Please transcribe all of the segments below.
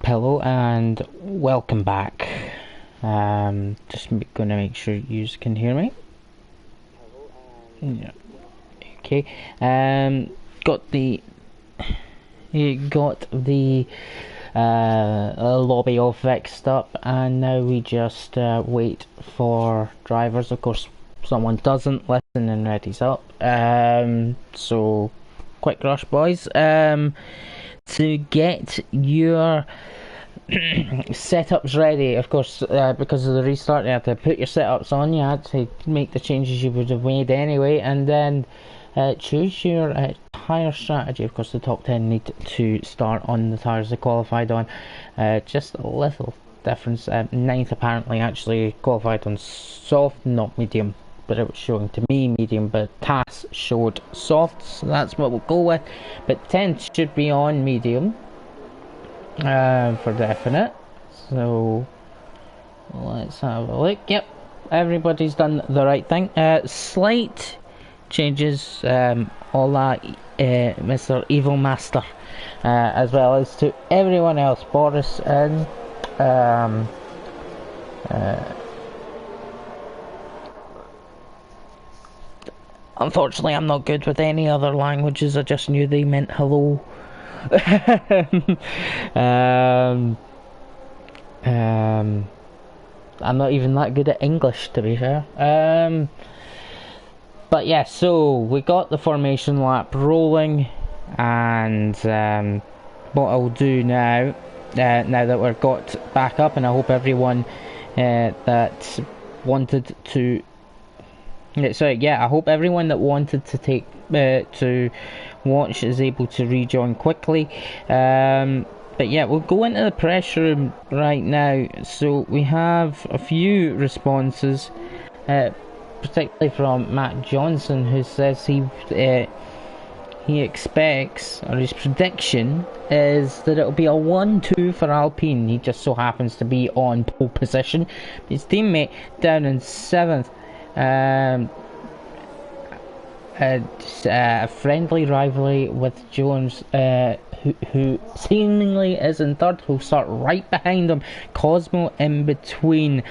Hello and welcome back. Just gonna make sure you can hear me. Yeah. Okay. Got the lobby all fixed up, and now we just wait for drivers. Of course, someone doesn't listen and ready's up. So quick rush, boys. To get your setups ready, of course, because of the restart, you had to put your setups on. You had to make the changes you would have made anyway, and then choose your tyre strategy. Of course, the top 10 need to start on the tyres they qualified on. Just a little difference. Ninth apparently actually qualified on soft, not medium, but it was showing to me medium, but TAS showed soft, so that's what we'll go with. But 10th should be on medium for definite. So let's have a look. Yep, everybody's done the right thing. Slight changes, all that Mr. Evil Master, as well as to everyone else. Boris and unfortunately, I'm not good with any other languages. I just knew they meant hello. I'm not even that good at English, to be fair. But yeah, so we got the formation lap rolling, and what I'll do now, now that we've got back up, and I hope everyone that wanted to. I hope everyone that wanted to take to watch is able to rejoin quickly. But yeah, we'll go into the press room right now. So we have a few responses, particularly from Matt Johnson, who says he expects, or his prediction is that it'll be a 1-2 for Alpine. He just so happens to be on pole position. His teammate down in 7th. A friendly rivalry with Jones, who seemingly is in 3rd, who'll start right behind him. Cosmo in between.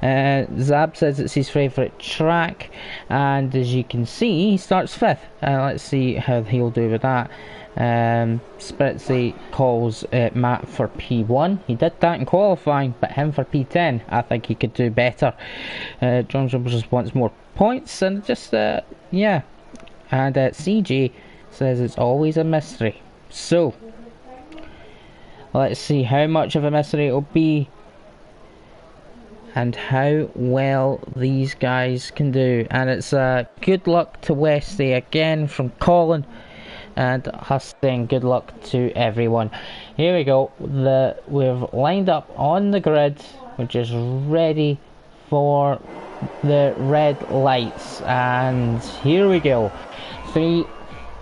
Zab says it's his favourite track, and as you can see, he starts 5th. Let's see how he'll do with that. Spritzy calls Matt for P1. He did that in qualifying, but him for P10. I think he could do better. John Jones just wants more points, and just yeah. And CJ says it's always a mystery. So let's see how much of a mystery it'll be, and how well these guys can do. And it's good luck to Westy again from Colin, and Husting, good luck to everyone. Here we go. We've lined up on the grid, which is ready for the red lights, and here we go. 3,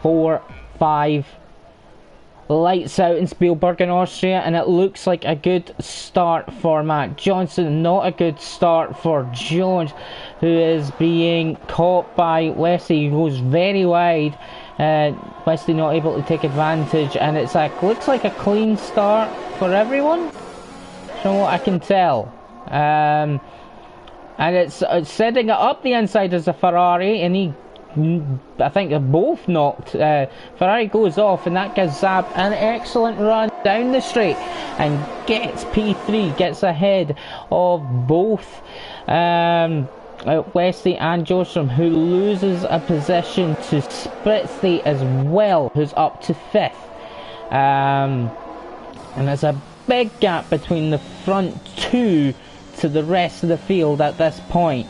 4, 5. Lights out in Spielberg in Austria, and it looks like a good start for Matt Johnson. Not a good start for Jones, who is being caught by Wesley. He goes very wide. Wesley not able to take advantage, and it's looks like a clean start for everyone, from what I can tell. And it's setting it up the inside as a Ferrari, and I think they're both knocked. Ferrari goes off, and that gives Zab an excellent run down the straight and gets P3, gets ahead of both Wesley and Jostrom, who loses a position to Spritzy as well, who's up to 5th. And there's a big gap between the front 2 to the rest of the field at this point.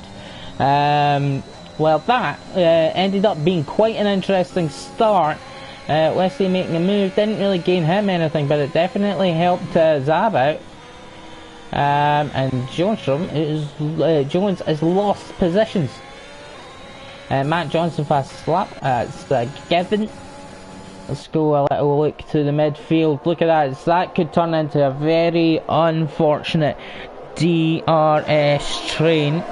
Well, that ended up being quite an interesting start. Wesley making a move didn't really gain him anything, but it definitely helped Zab out. And Jones has lost positions. Matt Johnson fast lap. It's given. Let's go a little look to the midfield. Look at that. That could turn into a very unfortunate DRS train.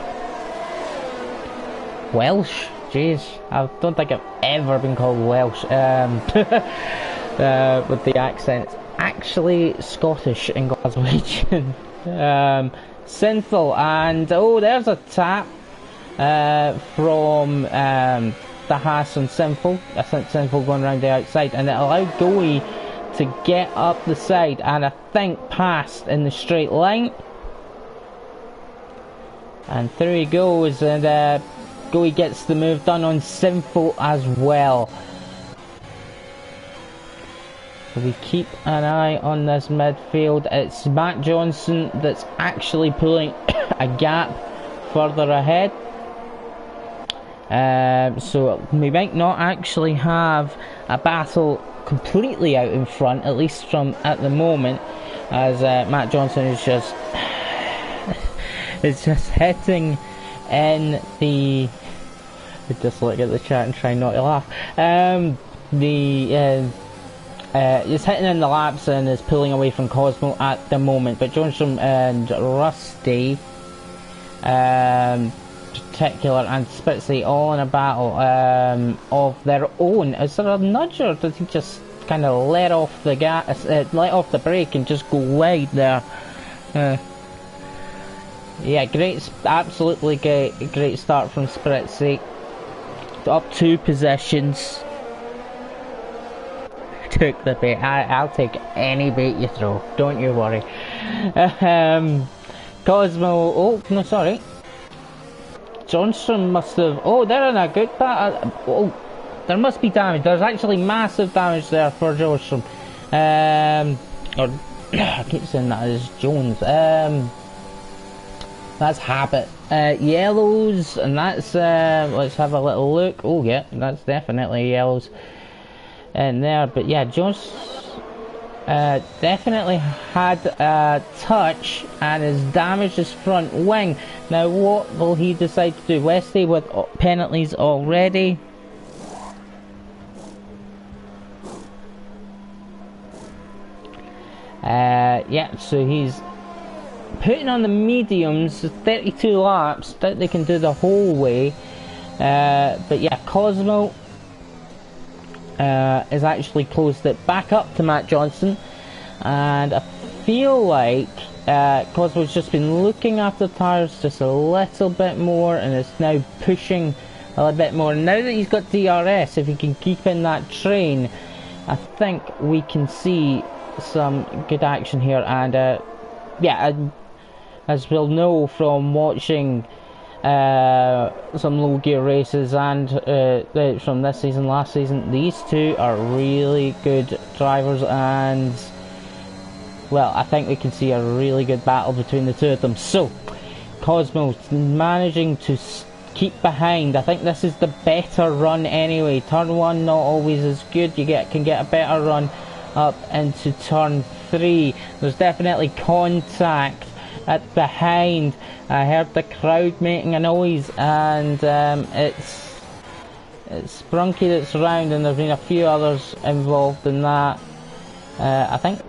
Welsh? Jeez, I don't think I've ever been called Welsh. With the accents. actually Scottish in Glaswegian. Sinful, and oh, there's a tap from the Haas on Sinful. I think Sinful going around the outside, and it allowed Goey to get up the side, and I think passed in the straight line. And through he goes, and Goey gets the move done on Sinful as well. So we keep an eye on this midfield. It's Matt Johnson that's actually pulling a gap further ahead. So we might not actually have a battle completely out in front, at least from at the moment, as Matt Johnson is just hitting in the. Just look at the chat and try not to laugh. He's hitting in the laps and is pulling away from Cosmo at the moment, but Johnson and Rusty, particular, and Spitzy all in a battle of their own. Is there a nudge, or does he just kind of let off the gas, let off the brake and just go wide there? Yeah, absolutely great start from Spitzy. Up 2 positions. Took the bait. I'll take any bait you throw, don't you worry. Cosmo, oh no, sorry, Johnson must have, oh, they're in a good oh, there must be damage. There's actually massive damage there for Johnson, or I keep saying that as Jones. That's habit. Yellows, and that's let's have a little look. Oh yeah, that's definitely yellows in there, but yeah, Jones definitely had a touch and has damaged his front wing. Now what will he decide to do? Westy with penalties already. Yeah, so he's putting on the mediums, 32 laps, that they can do the whole way. But yeah, Cosmo has actually closed it back up to Matt Johnson, and I feel like Cosmo's just been looking after the tyres just a little bit more and is now pushing a little bit more. Now that he's got DRS, if he can keep in that train, I think we can see some good action here. And yeah, as we'll know from watching some low gear races and from this season, last season, these two are really good drivers, and well, I think we can see a really good battle between the two of them. So Cosmo's managing to keep behind. I think this is the better run anyway. Turn 1 not always as good, you can get a better run up into turn 3. There's definitely contact at behind. I heard the crowd making a noise, and it's Sprunky that's around, and there's been a few others involved in that. I think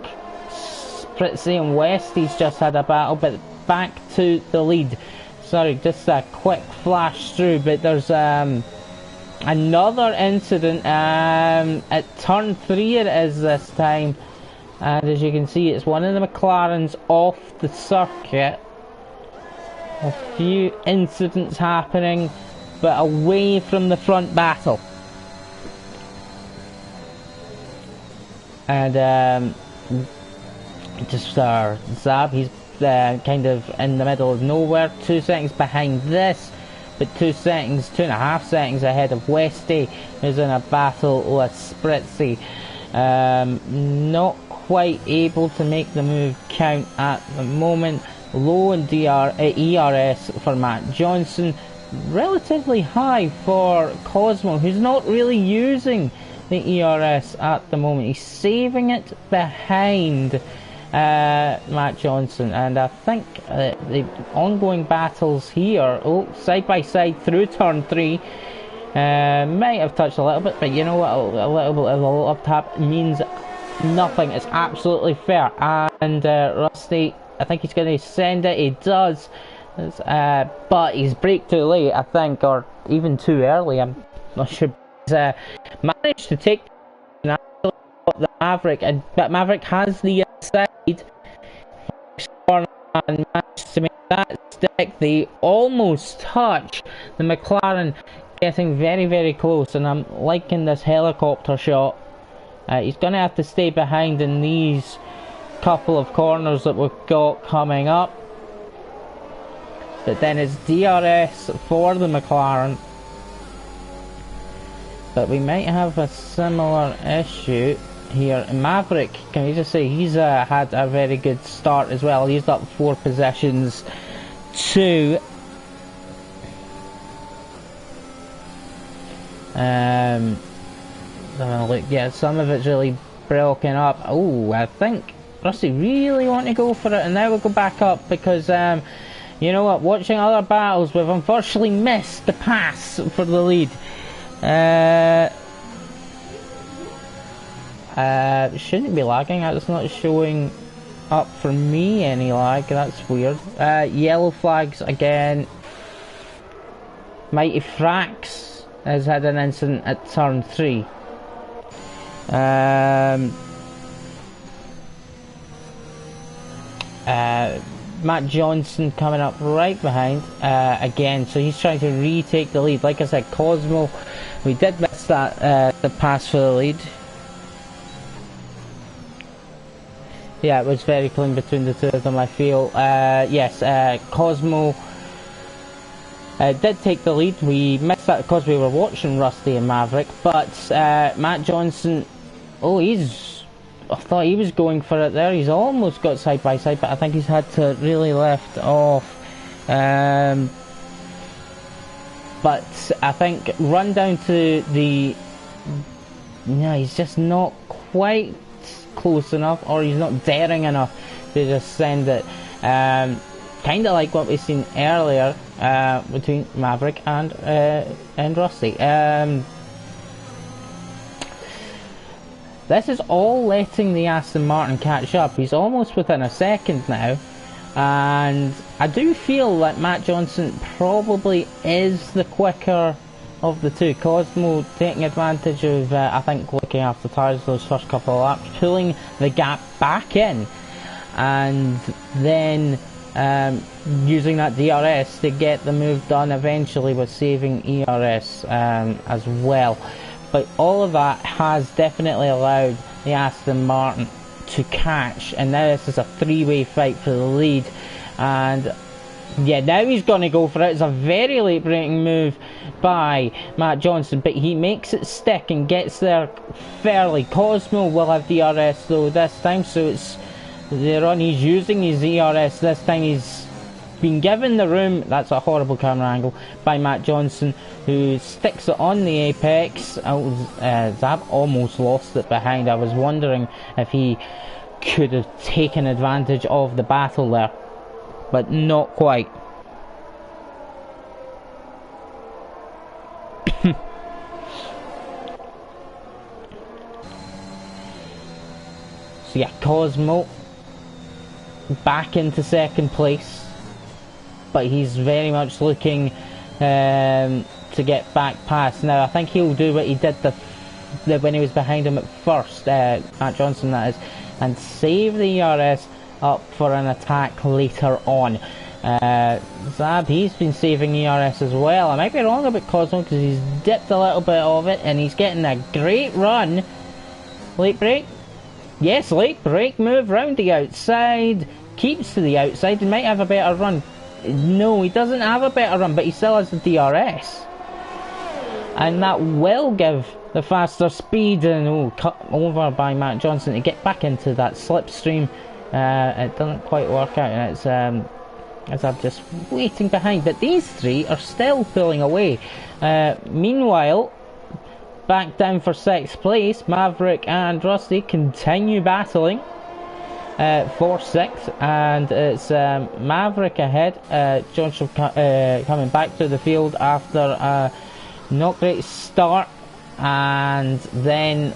Spritzy and Westy's just had a battle, but back to the lead. Sorry, just a quick flash through, but there's another incident at turn 3 it is this time. And as you can see, it's one of the McLarens off the circuit. A few incidents happening, but away from the front battle. And just Zab, he's kind of in the middle of nowhere. 2 seconds behind this, but 2.5 seconds ahead of Westy, who's in a battle with Spritzy. Not quite able to make the move count at the moment. Low in ERS for Matt Johnson, relatively high for Cosmo, who's not really using the ERS at the moment. He's saving it behind Matt Johnson, and I think the ongoing battles here, side by side through turn 3, might have touched a little bit, but you know what, a little bit of a little tap means nothing. It's absolutely fair. And Rusty, I think he's going to send it. He does, but he's braked too late, I think, or even too early. I'm not sure. He's managed to take stop the Maverick, but Maverick has the inside corner and managed to make that stick. They almost touch the McLaren, getting very, very close, and I'm liking this helicopter shot. He's going to have to stay behind in these couple of corners that we've got coming up. But then it's DRS for the McLaren. But we might have a similar issue here. Maverick, can we just say, he's had a very good start as well. He's up 4 positions to look, yeah, some of it's really broken up. Oh, I think Rusty really want to go for it, and now we'll go back up because you know what, watching other battles, we've unfortunately missed the pass for the lead. Shouldn't be lagging. It's not showing up for me any lag. That's weird. Yellow flags again. Mighty Frax has had an incident at turn 3. Matt Johnson coming up right behind again, so he's trying to retake the lead. Like I said, Cosmo, we did miss that the pass for the lead. Yeah, it was very clean between the two of them, I feel. Yes, Cosmo did take the lead. We missed that because we were watching Rusty and Maverick, but Matt Johnson, oh, I thought he was going for it there. He's almost got side by side, but I think he's had to really lift off. But I think run down to the... Yeah, he's just not quite close enough, or he's not daring enough to just send it. Kind of like what we've seen earlier between Maverick and Rusty. This is all letting the Aston Martin catch up. He's almost within a second now, and I do feel that Matt Johnson probably is the quicker of the two. Cosmo taking advantage of, I think, looking after tyres those first couple of laps, pulling the gap back in, and then using that DRS to get the move done eventually with saving ERS as well. But all of that has definitely allowed the Aston Martin to catch, and now this is a 3-way fight for the lead. And yeah, now he's going to go for it. It's a very late braking move by Matt Johnson, but he makes it stick and gets there fairly. Cosmo will have DRS though this time, so it's the run. He's using his ERS this time. He's been given the room. That's a horrible camera angle by Matt Johnson, who sticks it on the apex. Zab almost lost it behind. I was wondering if he could have taken advantage of the battle there, but not quite. So yeah, Cosmo back into second place, but he's very much looking to get back past. Now I think he'll do what he did when he was behind him at first, Matt Johnson that is, and save the ERS up for an attack later on. Zab, he's been saving ERS as well. I might be wrong about Cosmo because he's dipped a little bit of it, and he's getting a great run. Late break? Yes, late break move round the outside. Keeps to the outside and might have a better run. No, he doesn't have a better run, but he still has the DRS. And that will give the faster speed, and cut over by Matt Johnson to get back into that slipstream. It doesn't quite work out, and it's as I'm just waiting behind. But these three are still pulling away. Meanwhile, back down for 6th place, Maverick and Rusty continue battling for 6th, and it's Maverick ahead. Johnson coming back to the field after a not great start, and then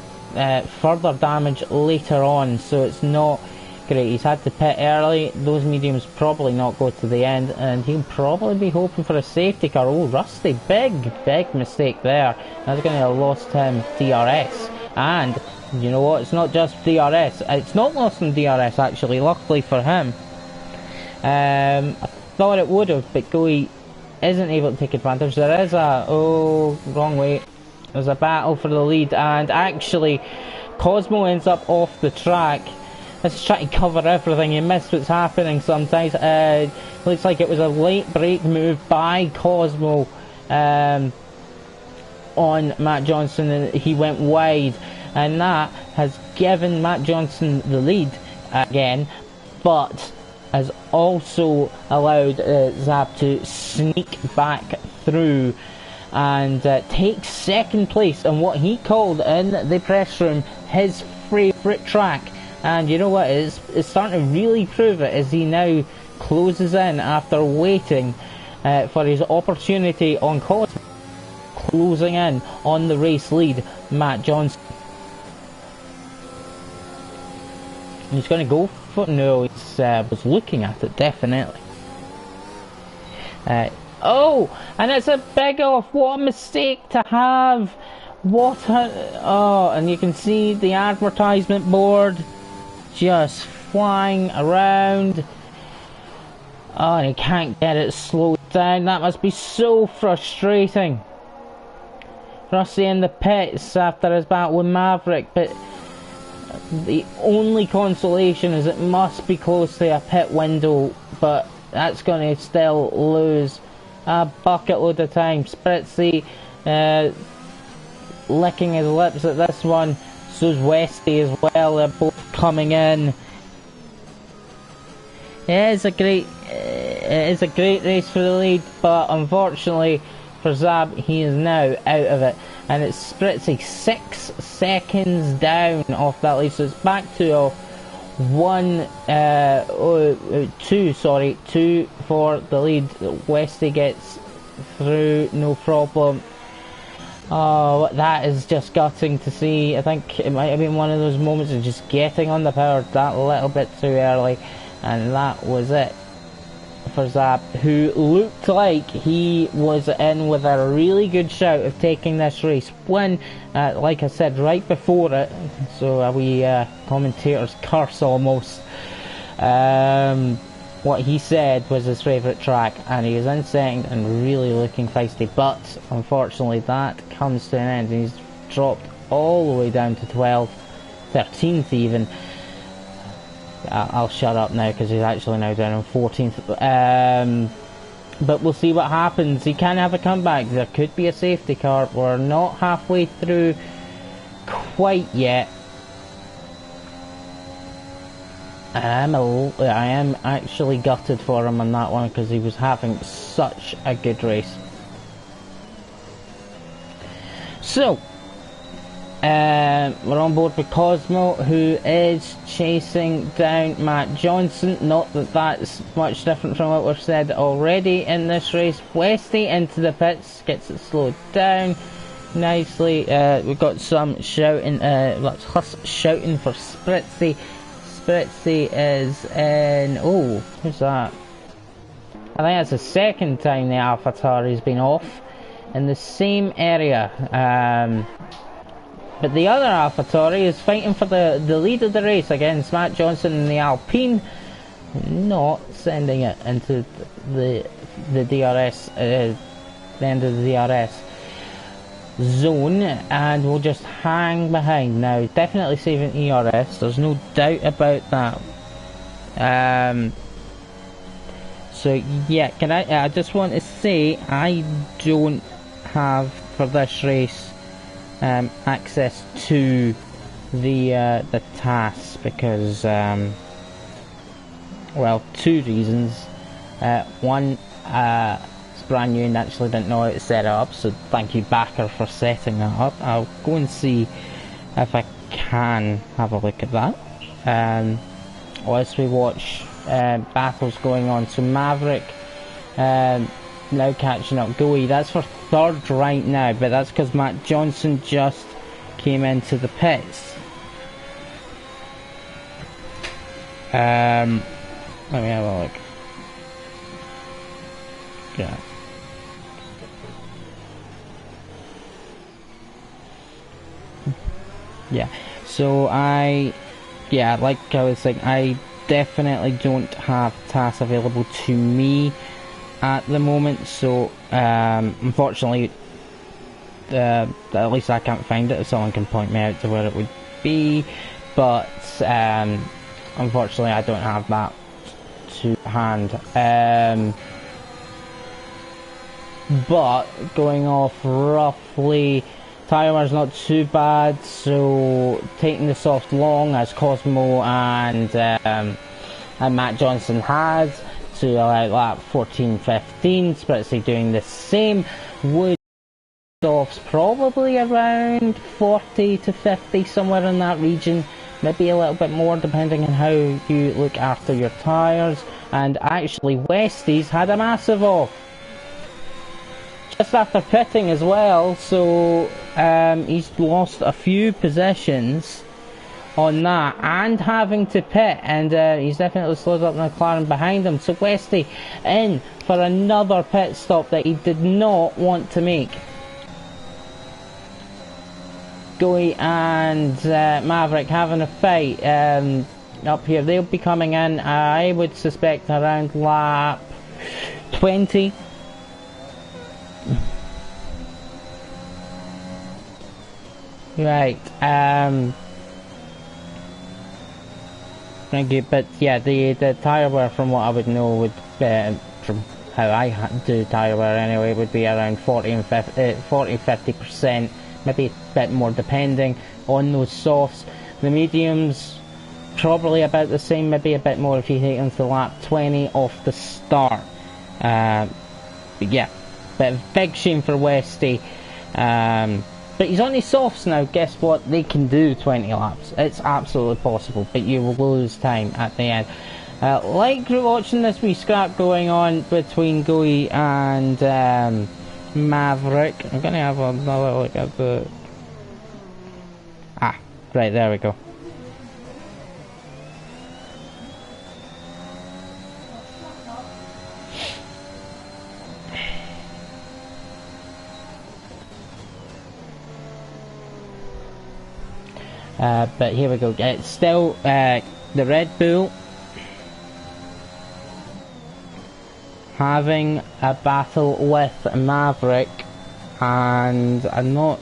further damage later on, so it's not great. He's had to pit early. Those mediums probably not go to the end, and he'll probably be hoping for a safety car. Oh, Rusty, big mistake there. That's going to have lost him DRS, and You know what? It's not just DRS. It's not lost in DRS actually. Luckily for him. I thought it would have, but Goey isn't able to take advantage. There is a wrong way. There's a battle for the lead, and actually, Cosmo ends up off the track. This is trying to cover everything. You miss what's happening sometimes. Looks like it was a late brake move by Cosmo on Matt Johnson, and he went wide, and that has given Matt Johnson the lead again, but has also allowed Zab to sneak back through and take second place on what he called in the press room his favourite track. And you know what, it's starting to really prove it as he now closes in after waiting for his opportunity on Cosmo, closing in on the race lead, Matt Johnson. He's going to go for no, he was looking at it, definitely. Oh, and it's a big off. What a mistake to have. And you can see the advertisement board just flying around. Oh, and he can't get it slowed down. That must be so frustrating. Rusty in the pits after his battle with Maverick, but the only consolation is it must be close to a pit window, but that's going to still lose a bucket load of time. Spritzy licking his lips at this one. So's Westy as well. They're both coming in. It is a great race for the lead, but unfortunately for Zab, he is now out of it, and it's Spritzy 6 seconds down off that lead. So it's back to two for the lead. Westy gets through, no problem. Oh, that is just gutting to see. I think it might have been one of those moments of just getting on the power that little bit too early, and that was it for Zab, who looked like he was in with a really good shout of taking this race win. Like I said right before it, so a wee commentator's curse almost. What he said was his favourite track, and he was in second and really looking feisty, but unfortunately that comes to an end, and he's dropped all the way down to 12th, 13th even. I'll shut up now because he's actually now down on 14th. But we'll see what happens. He can have a comeback. There could be a safety car. We're not halfway through quite yet. And I am actually gutted for him on that one because he was having such a good race. So we're on board with Cosmo, who is chasing down Matt Johnson. Not that that's much different from what we've said already in this race. Westy into the pits, gets it slowed down nicely. We've got some shouting, that's us shouting for Spritzy. Spritzy is in, oh, who's that? I think that's the second time the AlphaTauri's been off in the same area. But the other AlphaTauri is fighting for the lead of the race against Matt Johnson in the Alpine, not sending it into the DRS, the end of the DRS zone, and we'll just hang behind now. Definitely saving ERS, there's no doubt about that. So yeah, I just want to say I don't have for this race access to the tasks because well, two reasons. One, it's brand new and actually didn't know how to set it up, so thank you Backer for setting that up. I'll go and see if I can have a look at that whilst we watch battles going on. So Maverick now catching up Goey, that's for third right now, but that's because Matt Johnson just came into the pits. Let me have a look. Yeah. Yeah. So yeah, like I was saying, I definitely don't have tasks available to me at the moment, so unfortunately, at least I can't find it. If someone can point me out to where it would be, but unfortunately I don't have that to hand. But going off roughly, tyre wear's not too bad, so taking the soft long as Cosmo and Matt Johnson has to allow lap 14-15, Spritzy doing the same, would softs probably around 40 to 50, somewhere in that region, maybe a little bit more depending on how you look after your tyres. And actually Westy's had a massive off just after pitting as well, so he's lost a few positions on that and having to pit, and he's definitely slowed up the McLaren behind him. So Westy in for another pit stop that he did not want to make. Goey and Maverick having a fight up here. They'll be coming in, I would suspect, around lap 20. Right, but yeah, the tyre wear, from what I would know, would from how I do tyre wear anyway, would be around 40-50%, maybe a bit more depending on those softs. The mediums probably about the same, maybe a bit more if you take them to lap 20 off the start. But yeah, but a big shame for Westy. But he's on his softs now. Guess what? They can do 20 laps. It's absolutely possible, but you will lose time at the end. Like watching this wee scrap going on between Goey and Maverick. I'm gonna have another look at the. Right, there we go. But here we go. It's still the Red Bull having a battle with Maverick, and I'm not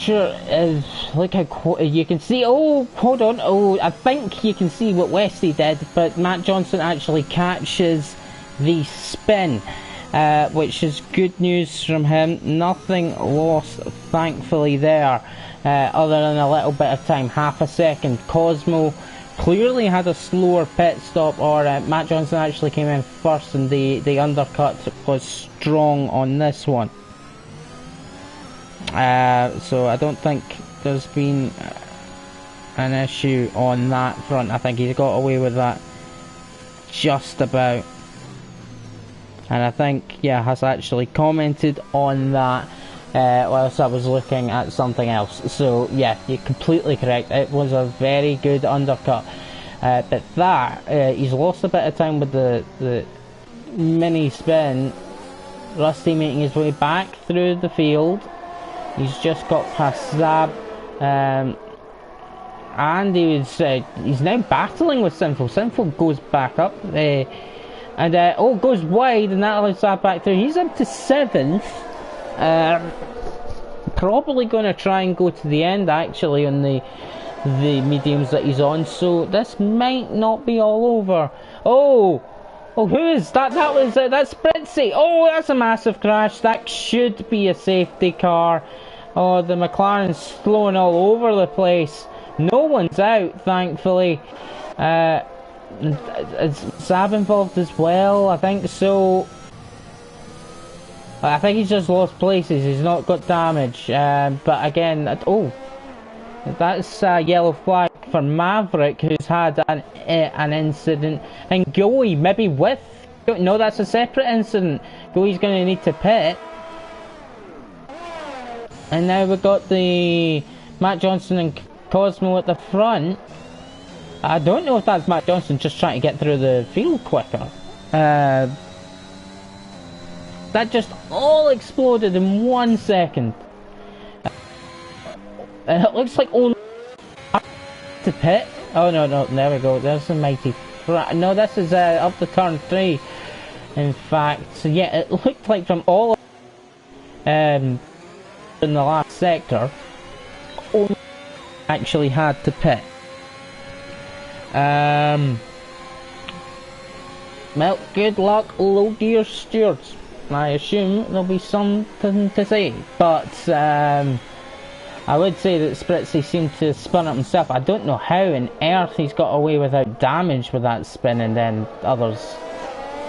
sure if, look how you can see. Oh, hold on. Oh, I think you can see what Westy did, but Matt Johnson actually catches the spin, which is good news from him. Nothing lost, thankfully, there. Other than a little bit of time, half a second. Cosmo clearly had a slower pit stop, or Matt Johnson actually came in first, and the undercut was strong on this one. So I don't think there's been an issue on that front. I think he's got away with that just about, and I think, yeah, has actually commented on that whilst I was looking at something else. So yeah, you're completely correct. It was a very good undercut, but that he's lost a bit of time with the mini spin. Rusty making his way back through the field. He's just got past Zab, and he's now battling with Sinful. Sinful goes back up, and goes wide, and that allows Zab back through. He's up to 7th. Probably going to try and go to the end actually on the mediums that he's on, so this might not be all over. Oh, who is that? That's Spritzy. Oh, that's a massive crash. That should be a safety car. Oh, the McLaren's flowing all over the place. No one's out, thankfully. Is Zab involved as well? I think so. I think he's just lost places. He's not got damage. But again, that's a yellow flag for Maverick, who's had an incident. And Goey, maybe with... No, that's a separate incident. Goey's going to need to pit. And now we've got the Matt Johnson and Cosmo at the front. I don't know if that's Matt Johnson just trying to get through the field quicker. That just all exploded in 1 second. And it looks like only to pit. Oh no, there we go. There's the mighty. No, this is up to turn 3. In fact, so yeah, it looked like from all in the last sector, only actually had to pit. Well, good luck, low gear stewards. I assume there'll be something to say, but I would say that Spritzy seemed to spin it himself. I don't know how on earth he's got away without damage with that spin, and then others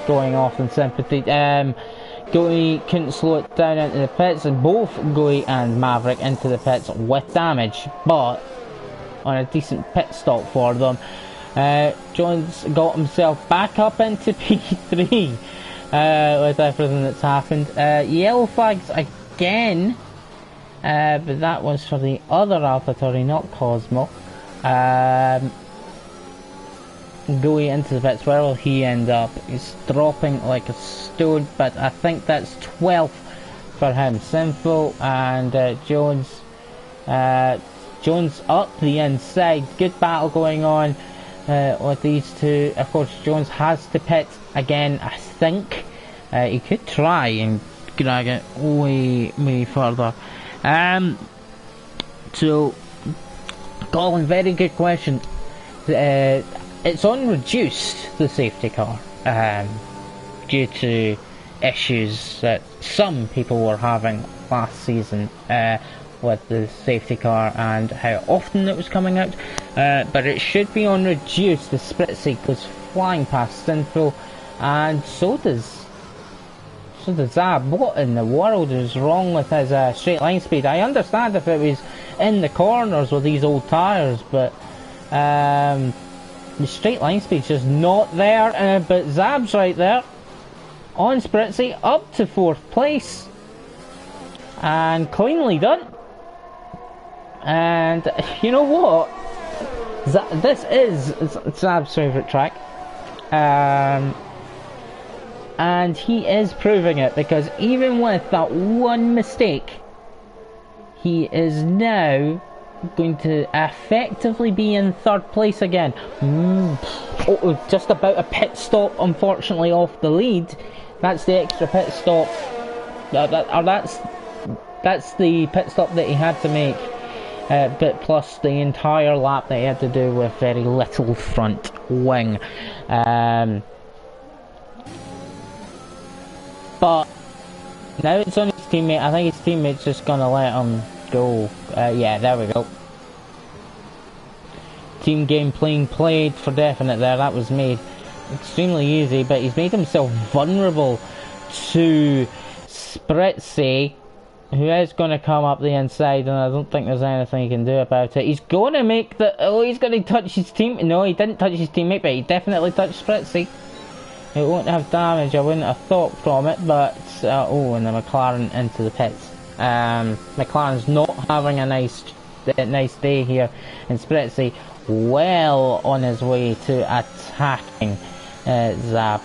going off in sympathy. Goey couldn't slow it down into the pits, and both Goey and Maverick into the pits with damage, but on a decent pit stop for them. Jones got himself back up into P3 with everything that's happened. Yellow flags again, but that was for the other AlphaTauri, not Cosmo. Goey into the pits. Where will he end up? He's dropping like a stone, but I think that's 12th for him. Sinful and Jones. Jones up the inside. Good battle going on with these two. Of course, Jones has to pit again. I think he could try and drag it way further. So, Colin, very good question. It's on reduced, the safety car, due to issues that some people were having last season with the safety car and how often it was coming out. But it should be on reduced. The Spritzy goes flying past Sinful, and so does Zab. What in the world is wrong with his straight line speed? I understand if it was in the corners with these old tyres, but the straight line speed's just not there. But Zab's right there on Spritzy, up to 4th place, and cleanly done. And you know what? This is Zab's favourite track, and he is proving it, because even with that one mistake, he is now going to effectively be in 3rd place again. Just about a pit stop, unfortunately, off the lead. That's the extra pit stop. That's the pit stop that he had to make. But plus the entire lap that he had to do with very little front wing. But now it's on his teammate. I think his teammate's just gonna let him go. Yeah, there we go. Team game played for definite there. That was made extremely easy, but he's made himself vulnerable to Spritzy, who is going to come up the inside, and I don't think there's anything he can do about it. He's going to make the... Oh, he's going to touch his team. No, he didn't touch his teammate, but he definitely touched Spritzy. It won't have damage, I wouldn't have thought from it, but... oh, and the McLaren into the pits. McLaren's not having a nice day here, and Spritzy well on his way to attacking Zab.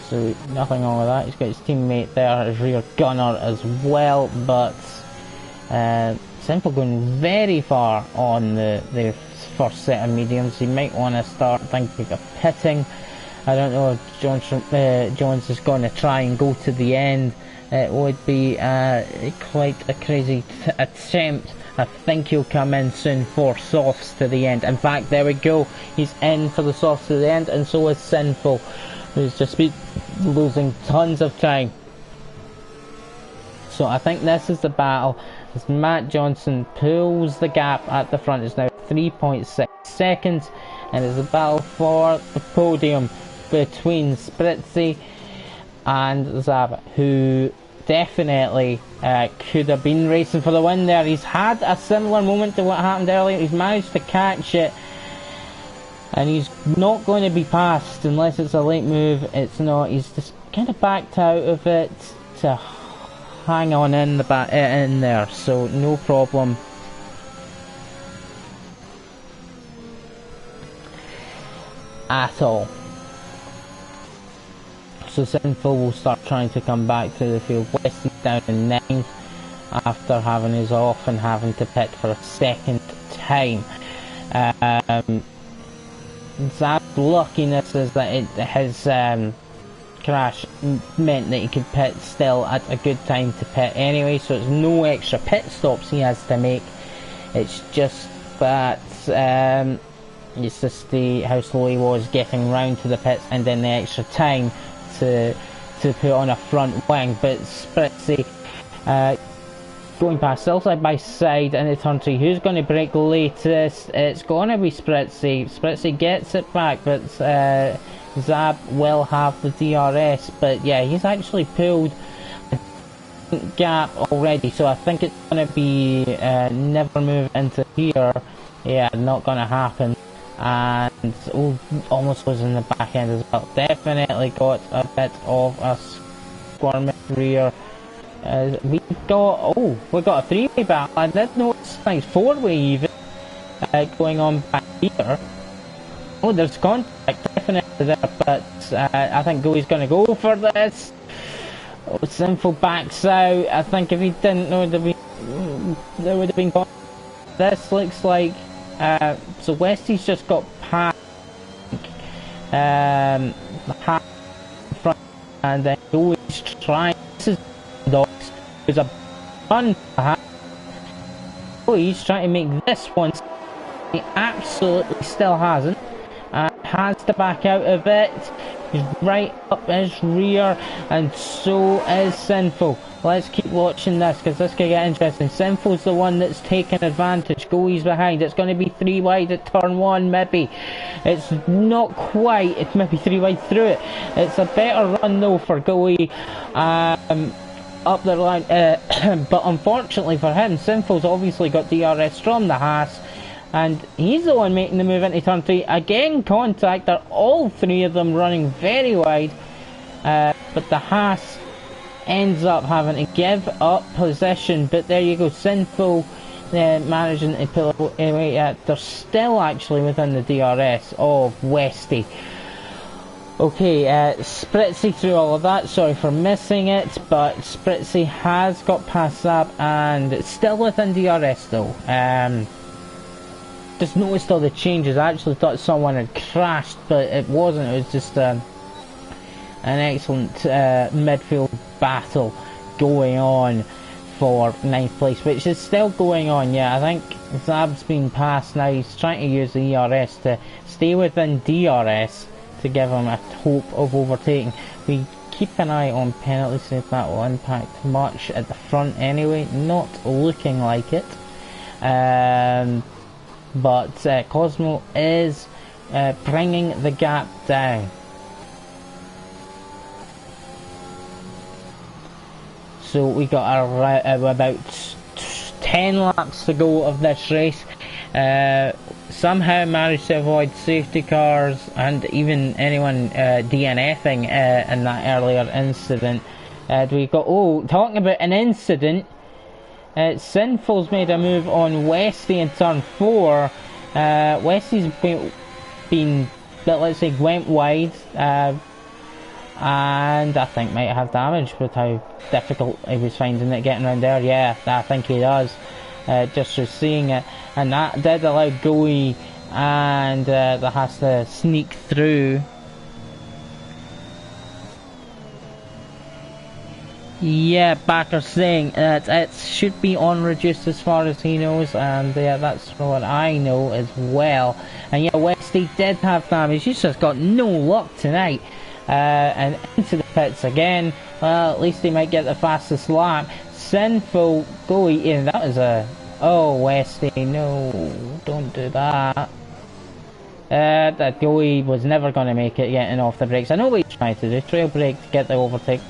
So nothing wrong with that. He's got his teammate there, his rear gunner as well, but Simple going very far on the first set of mediums. He might want to start thinking of pitting. I don't know if Jones is going to try and go to the end. It would be quite a crazy attempt. I think he'll come in soon for softs to the end. In fact, there we go. He's in for the softs to the end, and so is Sinful, who's just been losing tons of time. So I think this is the battle as Matt Johnson pulls the gap at the front. It's now 3.6 seconds, and it's a battle for the podium between Spritzy and Zab, who definitely could have been racing for the win there. He's had a similar moment to what happened earlier. He's managed to catch it, and he's not going to be passed unless it's a late move. It's not. He's just kind of backed out of it to hang on in there, so no problem. At all. So Sinful will start trying to come back to the field. Weston's down in 9th, after having his off and having to pit for a second time. Zab's luckiness is that his crash meant that he could pit still at a good time to pit anyway, so it's no extra pit stops he has to make. It's just that it's just how slow he was getting round to the pits, and then the extra time to put on a front wing. But Spritzy going past still side by side into turn 3. Who's going to break latest? It's going to be Spritzy. Spritzy gets it back, but Zab will have the DRS. But yeah, he's actually pulled a gap already, so I think it's going to be never move into here. Yeah, not going to happen. And almost was in the back end as well. Definitely got a bit of a squirmy rear. We got a three-way battle. I did notice nice four-way even going on back here. Oh, there's contact definitely there, but I think Goey's going to go for this. Oh, Sinful backs out. I think if he didn't know there would have been contact. This looks like so Westy's just got past the half front, and then Goey's trying. This is Dogs. There's a fun. He's trying to make this one. He absolutely still hasn't. Has to back out of it. He's right up his rear, and so is Sinful. Let's keep watching this because this could get interesting. Sinful's the one that's taking advantage. Goey's behind. It's going to be 3 wide at turn 1, maybe. It's not quite. It's maybe 3 wide through it. It's a better run though for Goey. Up the line, but unfortunately for him, Sinful's obviously got DRS from the Haas, and he's the one making the move into turn 3. Again, contact. They're all 3 of them running very wide, but the Haas ends up having to give up position. But there you go, Sinful managing to pull it anyway. They're still actually within the DRS of Westy. Okay, Spritzy through all of that, sorry for missing it, but Spritzy has got past Zab and it's still within DRS though. Just noticed all the changes. I actually thought someone had crashed, but it wasn't. It was just an excellent midfield battle going on for 9th place, which is still going on. Yeah, I think Zab's been passed now. He's trying to use the ERS to stay within DRS to give him a hope of overtaking. We keep an eye on penalties, see if that will impact much at the front anyway. Not looking like it. But Cosmo is bringing the gap down. So we got about 10 laps to go of this race. Somehow managed to avoid safety cars and even anyone DNFing in that earlier incident. We got, talking about an incident, Sinful's made a move on Westy in turn 4. Westy's been, let's say, went wide, and I think might have damage with how difficult he was finding it getting around there. Yeah, I think he does. Just through seeing it, and that did allow Goey and that has to sneak through. Yeah, Backer's saying that it should be on reduced as far as he knows, and yeah, that's what I know as well. And yeah, Westy did have damage. He's just got no luck tonight. And into the pits again. Well, at least he might get the fastest lap. Sinful Goey in. That was a... Oh, Westy, no, don't do that. That Goey was never going to make it getting off the brakes. I know what he's trying to do. Trail brake to get the overtake.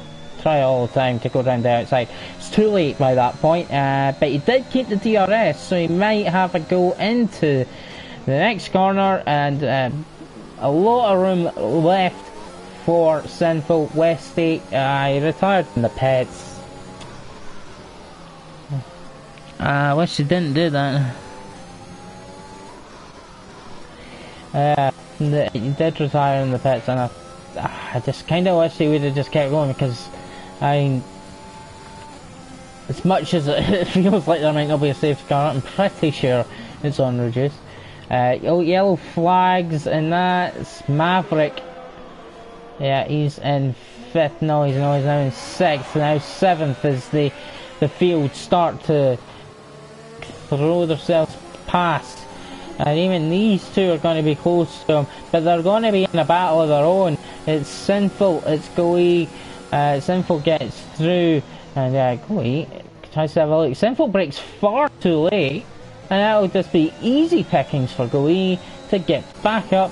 Try all the time to go down the outside. It's too late by that point. But he did keep the DRS, so he might have a go into the next corner. And a lot of room left for Sinful. Westy, he retired from the pits. I wish he didn't do that. He did retire in the pits, and I just kind of wish he would have just kept going, because as much as it feels like there might not be a safety car, I'm pretty sure it's on reduce. Yellow flags, and that's Maverick. Yeah, he's in 5th. No, he's now in 6th. Now 7th as the field start to throw themselves past. And even these two are going to be close to him, but they're going to be in a battle of their own. It's Sinful, it's Goey. Sinful gets through, and Goey tries to have a look. Sinful breaks far too late, and that'll just be easy pickings for Goey to get back up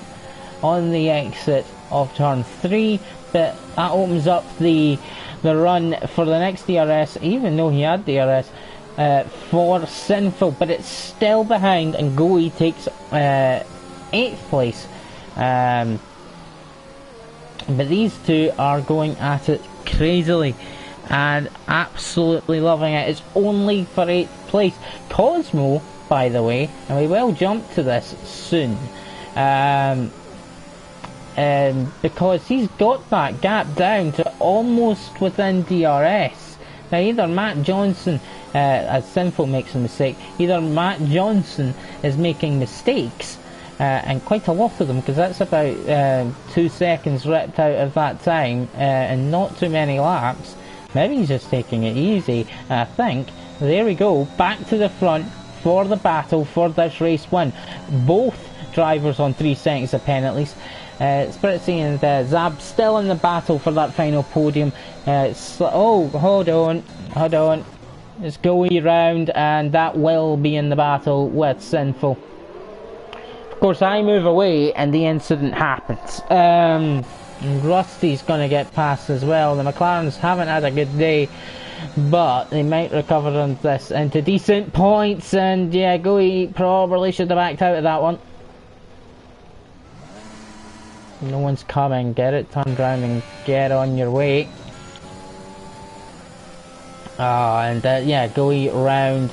on the exit of turn 3. But that opens up the run for the next DRS, even though he had DRS. For Sinful, but it's still behind, and Goey takes 8th place. But these two are going at it crazily and absolutely loving it. It's only for 8th place. Cosmo, by the way, and we will jump to this soon, because he's got that gap down to almost within DRS. Now either Matt Johnson, as Sinful makes a mistake, either Matt Johnson is making mistakes, and quite a lot of them, because that's about 2 seconds ripped out of that time, and not too many laps. Maybe he's just taking it easy. I think, there we go, back to the front for the battle for this race win. Both drivers on 3 seconds of penalties. Spritzy and Zab still in the battle for that final podium. Oh, hold on. Let's go round, and that will be in the battle with Sinful. Of course, I move away, and the incident happens. Rusty's going to get past as well. The McLarens haven't had a good day, but they might recover on this into decent points, and yeah, Goey probably should have backed out of that one. No one's coming. Get it turned around and get on your way. Yeah, Goey round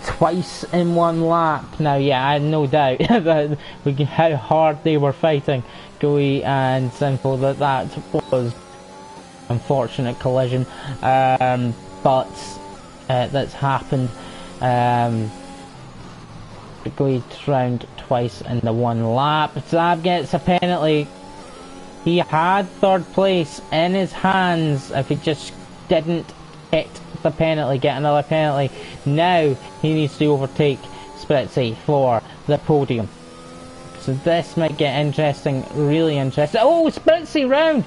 twice in 1 lap. Now, yeah, I had no doubt that how hard they were fighting, Goey and Sinful, that was unfortunate collision. But that's happened. Goey round twice in the 1 lap. Zab gets a penalty. He had 3rd place in his hands if he just didn't hit the penalty, get another penalty. Now he needs to overtake Spritzy for the podium. So this might get interesting, really interesting. Oh, Spritzy round!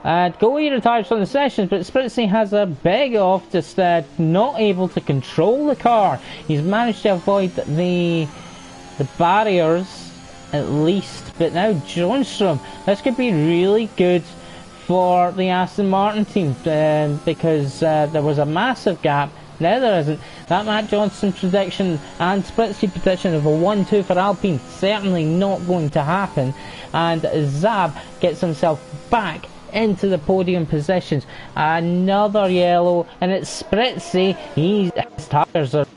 Goey retires from the sessions, but Spritzy has a big off, just not able to control the car. He's managed to avoid the barriers at least, but now Johnstrom. This could be really good for the Aston Martin team, because there was a massive gap. Now there isn't. That Matt Johnson prediction and Spritzy prediction of a 1-2 for Alpine certainly not going to happen, and Zab gets himself back into the podium positions. Another yellow, and it's Spritzy. His tyres have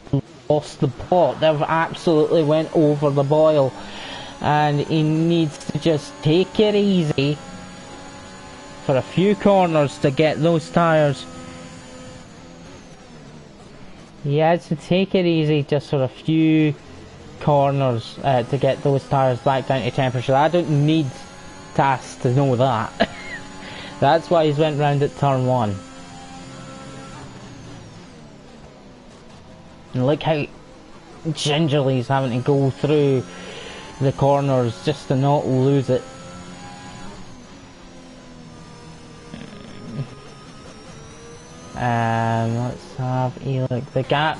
lost the plot. They've absolutely went over the boil, and he needs to just take it easy for a few corners to get those tyres. He has to take it easy just for a few corners to get those tyres back down to temperature. I don't need TAS to know that. That's why he's went round at turn 1. And look how gingerly he's having to go through the corners just to not lose it. Let's have a look. The gap.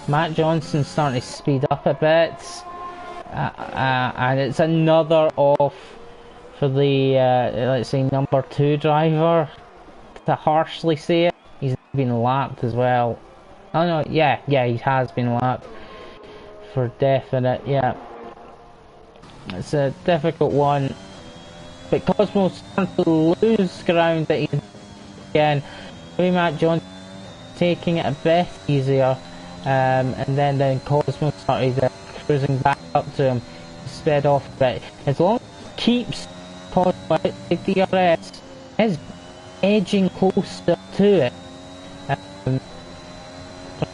Matt Johnson's starting to speed up a bit. And it's another off for the, let's say, number 2 driver, to harshly say it. He's been lapped as well. Oh no, yeah, he has been lapped. For definite, yeah. It's a difficult one. But Cosmo's starting to lose ground that he's again. Maybe Matt Johnson taking it a bit easier. And then Cosmo started cruising back up to him. Sped off a bit. As long as he keeps Cosmo at the DRS, is edging closer to it.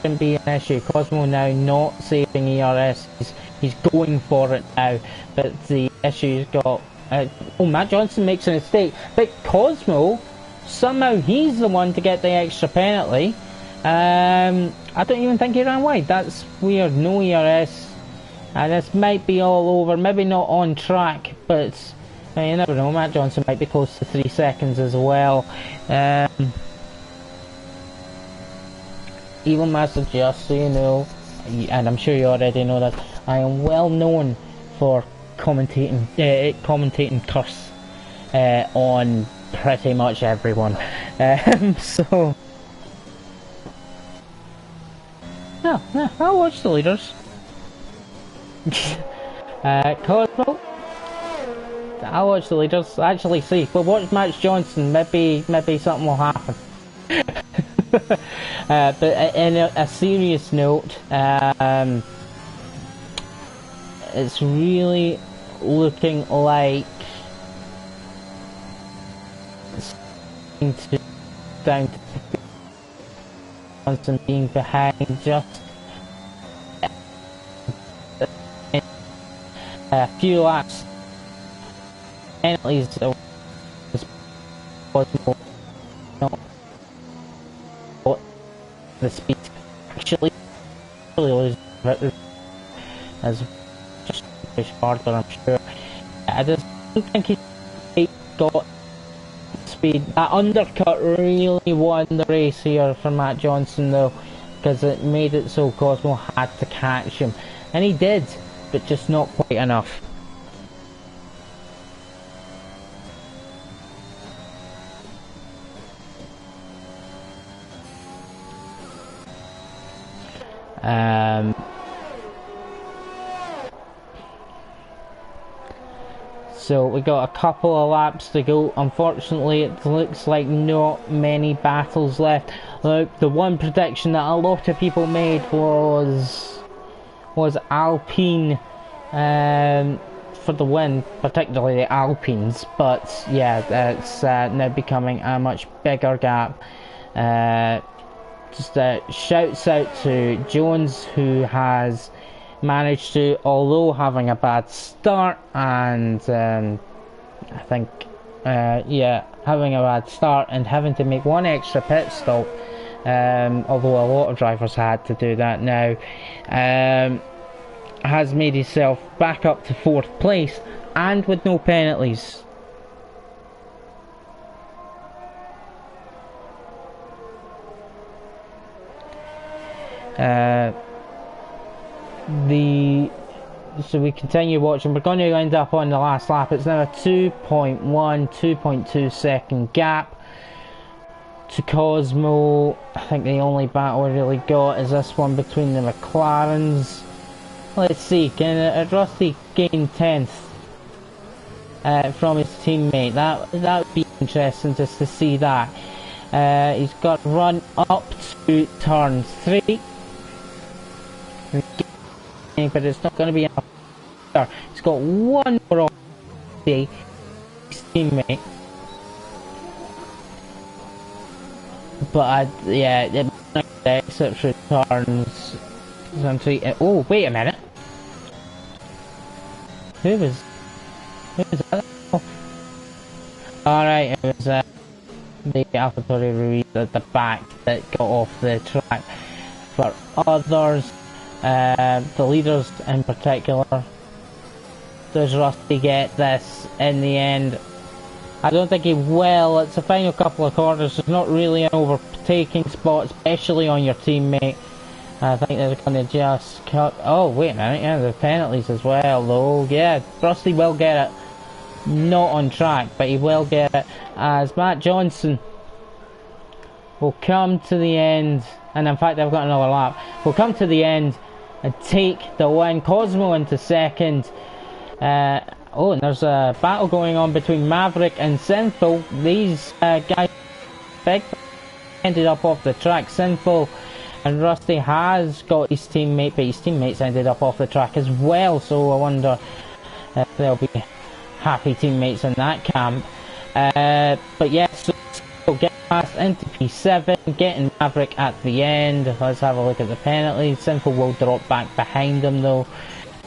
shouldn't be an issue. Cosmo now not saving ERS, he's going for it now, but the issue's got... oh, Matt Johnson makes a mistake, but Cosmo, somehow he's the one to get the extra penalty. I don't even think he ran wide, that's weird, no ERS. And this might be all over, maybe not on track, but you never know, Matt Johnson might be close to 3 seconds as well. Evil Master, just so you know, and I'm sure you already know that, I am well known for commentating curse on pretty much everyone. So, no, I'll watch the leaders. Cosmo, I'll watch the leaders. Actually, see, we'll watch Matt Johnson. Maybe something will happen. But in a serious note, it's really looking like it's down to Johnson being behind just a few laps. Penalties was more not the speed actually lose as just push harder, I'm sure. I just don't think he got speed. That undercut really won the race here for Matt Johnson though, because it made it so Cosmo had to catch him, and he did, but just not quite enough. So we got a couple of laps to go. Unfortunately, it looks like not many battles left. Look, the one prediction that a lot of people made was Alpine for the win, particularly the Alpines. But yeah, it's now becoming a much bigger gap. Just shouts out to Jones, who has managed to, although having a bad start, and I think yeah, having a bad start and having to make one extra pit stop, although a lot of drivers had to do that now, has made himself back up to 4th place and with no penalties. So we continue watching. We're going to end up on the last lap. It's now a 2.2 second gap to Cosmo. I think the only battle we really got is this one between the McLarens. Let's see, can Rusty gain 10th from his teammate? That would be interesting just to see that. He's got run up to turn 3. But it's not going to be enough. He's got one more on his teammate, but yeah, the exit returns. Oh, wait a minute. Who was that? Alright, it was the AlphaTauri Ruiz at the back that got off the track. For others, the leaders in particular, does Rusty get this in the end? I don't think he will. It's the final couple of corners. There's not really an overtaking spot, especially on your teammate. I think they're going to just cut. Oh, wait a minute. Yeah, the penalties as well, though. Yeah, Rusty will get it. Not on track, but he will get it, as Matt Johnson will come to the end. And in fact, I've got another lap. We'll come to the end and take the win. Cosmo into 2nd. Oh, and there's a battle going on between Maverick and Sinful. These guys big ended up off the track. Sinful and Rusty has got his teammate, but his teammates ended up off the track as well. So I wonder if there'll be happy teammates in that camp. But yes, yeah, so So get past into P7, getting Maverick at the end. Let's have a look at the penalties. Simple will drop back behind him though.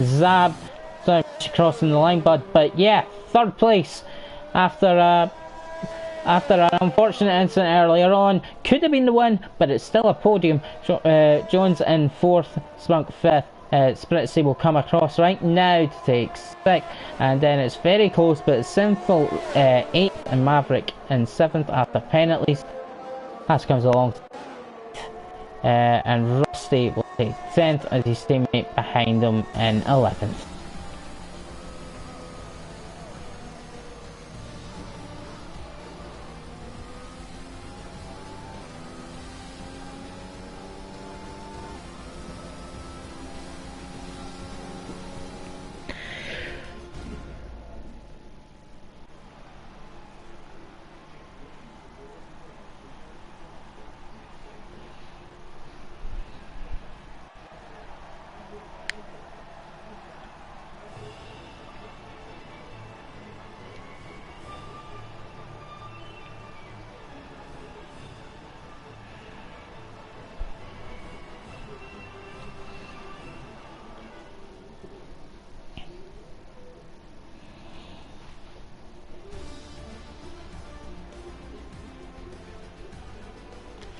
Zab, sorry, crossing the line, bud. But yeah, third place after an unfortunate incident earlier on. Could have been the win, but it's still a podium. Jones in fourth, Spunk fifth. Spritzy will come across right now to take sixth, and then it's very close, but it's Sinful 8th and Maverick in 7th after penalties. As comes along, and Rusty will take 10th as his teammate behind him in 11th.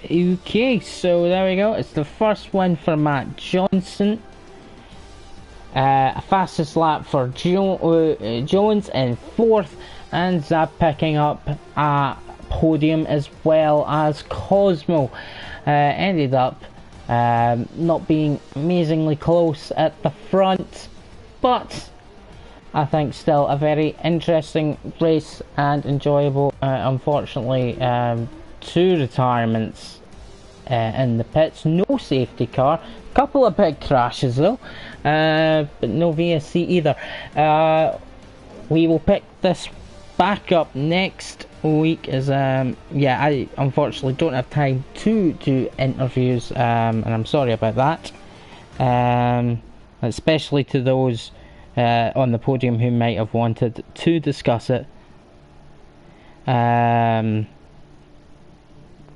Okay, so there we go. It's the first win for Matt Johnson. Fastest lap for Jones in 4th, and Zab picking up a podium as well as Cosmo. Ended up not being amazingly close at the front, but I think still a very interesting race and enjoyable. Unfortunately, 2 retirements in the pits, no safety car, couple of big crashes though, but no VSC either. We will pick this back up next week as yeah, I unfortunately don't have time to do interviews, and I'm sorry about that, especially to those on the podium who might have wanted to discuss it.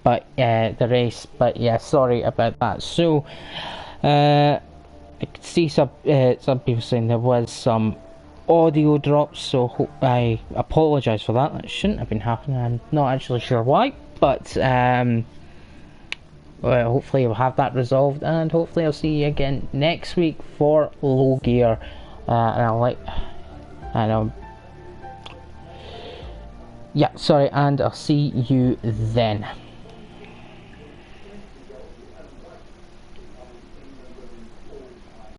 But the race, but yeah, sorry about that. So I could see some people saying there was some audio drops, so I apologise for that. That shouldn't have been happening. I'm not actually sure why, but well, hopefully we'll have that resolved, and hopefully I'll see you again next week for Low Gear. Yeah, sorry, and I'll see you then.